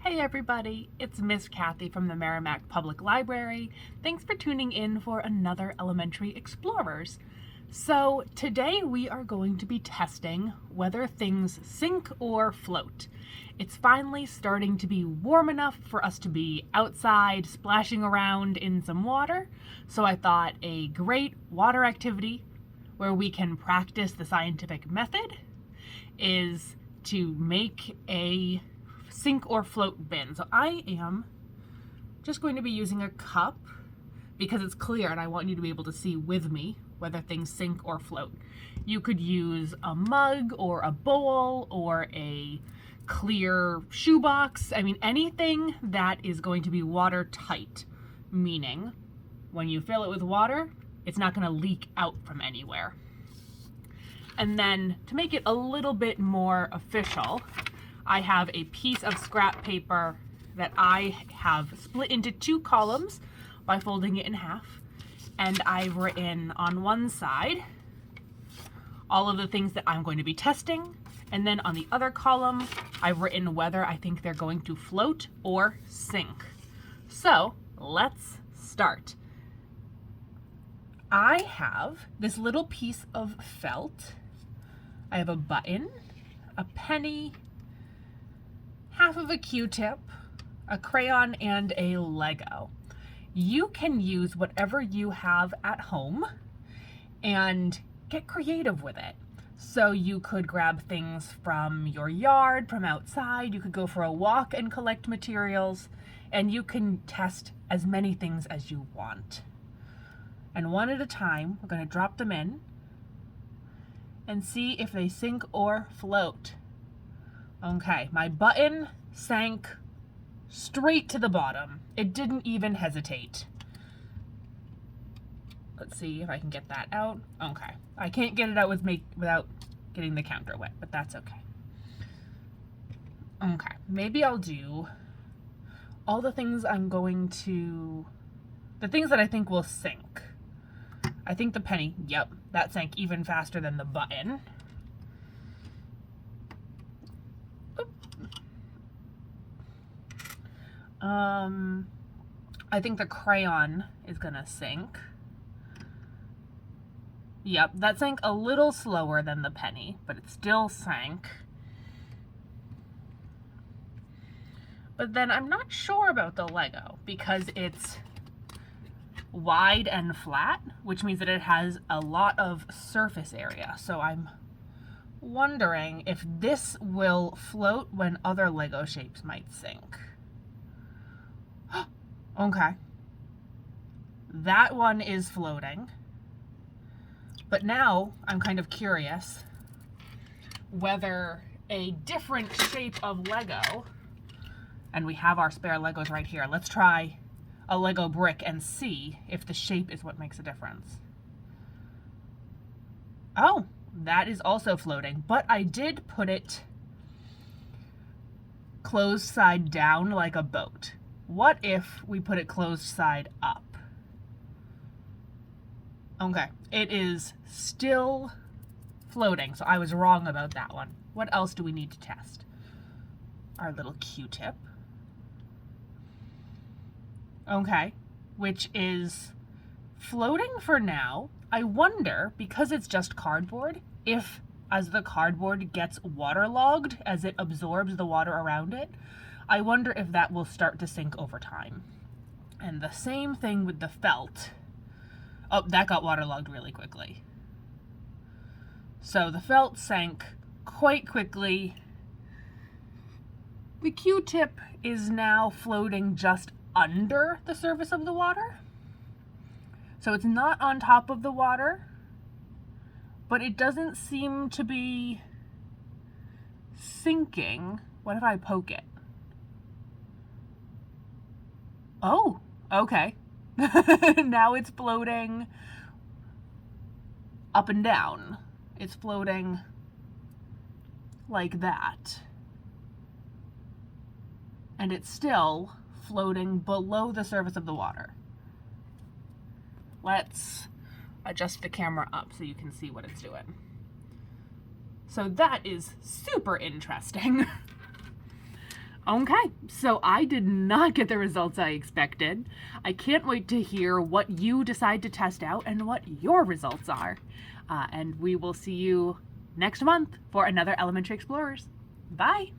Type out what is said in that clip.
Hey everybody, it's Miss Kathy from the Merrimack Public Library. Thanks for tuning in for another Elementary Explorers. So today we are going to be testing whether things sink or float. It's finally starting to be warm enough for us to be outside splashing around in some water, so I thought a great water activity where we can practice the scientific method is to make a sink or float bin. So I am just going to be using a cup because it's clear and I want you to be able to see with me whether things sink or float. You could use a mug or a bowl or a clear shoebox. I mean, anything that is going to be watertight, meaning when you fill it with water, it's not going to leak out from anywhere. And then to make it a little bit more official, I have a piece of scrap paper that I have split into two columns by folding it in half. And I've written on one side all of the things that I'm going to be testing. And then on the other column, I've written whether I think they're going to float or sink. So let's start. I have this little piece of felt. I have a button, a penny, half of a Q-tip, a crayon, and a Lego. You can use whatever you have at home and get creative with it. So you could grab things from your yard, from outside, you could go for a walk and collect materials, and you can test as many things as you want. And one at a time, we're going to drop them in and see if they sink or float. Okay, my button sank straight to the bottom. It didn't even hesitate. Let's see if I can get that out. Okay, I can't get it out without getting the counter wet, but that's okay. Okay, maybe I'll do all the things the things that I think will sink. I think the penny, yep, that sank even faster than the button. I think the crayon is gonna sink. Yep, that sank a little slower than the penny, but it still sank. But then I'm not sure about the Lego because it's wide and flat, which means that it has a lot of surface area. So I'm wondering if this will float when other Lego shapes might sink. Okay. That one is floating. But now I'm kind of curious whether a different shape of Lego, and we have our spare Legos right here. Let's try a Lego brick and see if the shape is what makes a difference. Oh, that is also floating, but I did put it closed side down like a boat. What if we put it closed side up? Okay, it is still floating, so I was wrong about that one. What else do we need to test? Our little Q-tip. Okay, which is floating for now. I wonder, because it's just cardboard, if as the cardboard gets waterlogged, as it absorbs the water around it, I wonder if that will start to sink over time. And the same thing with the felt. Oh, that got waterlogged really quickly. So the felt sank quite quickly. The Q-tip is now floating just under the surface of the water. So it's not on top of the water, but it doesn't seem to be sinking. What if I poke it? Oh, okay. Now it's floating up and down. It's floating like that. And it's still floating below the surface of the water. Let's adjust the camera up so you can see what it's doing. So that is super interesting. Okay, so I did not get the results I expected. I can't wait to hear what you decide to test out and what your results are. And we will see you next month for another Elementary Explorers. Bye!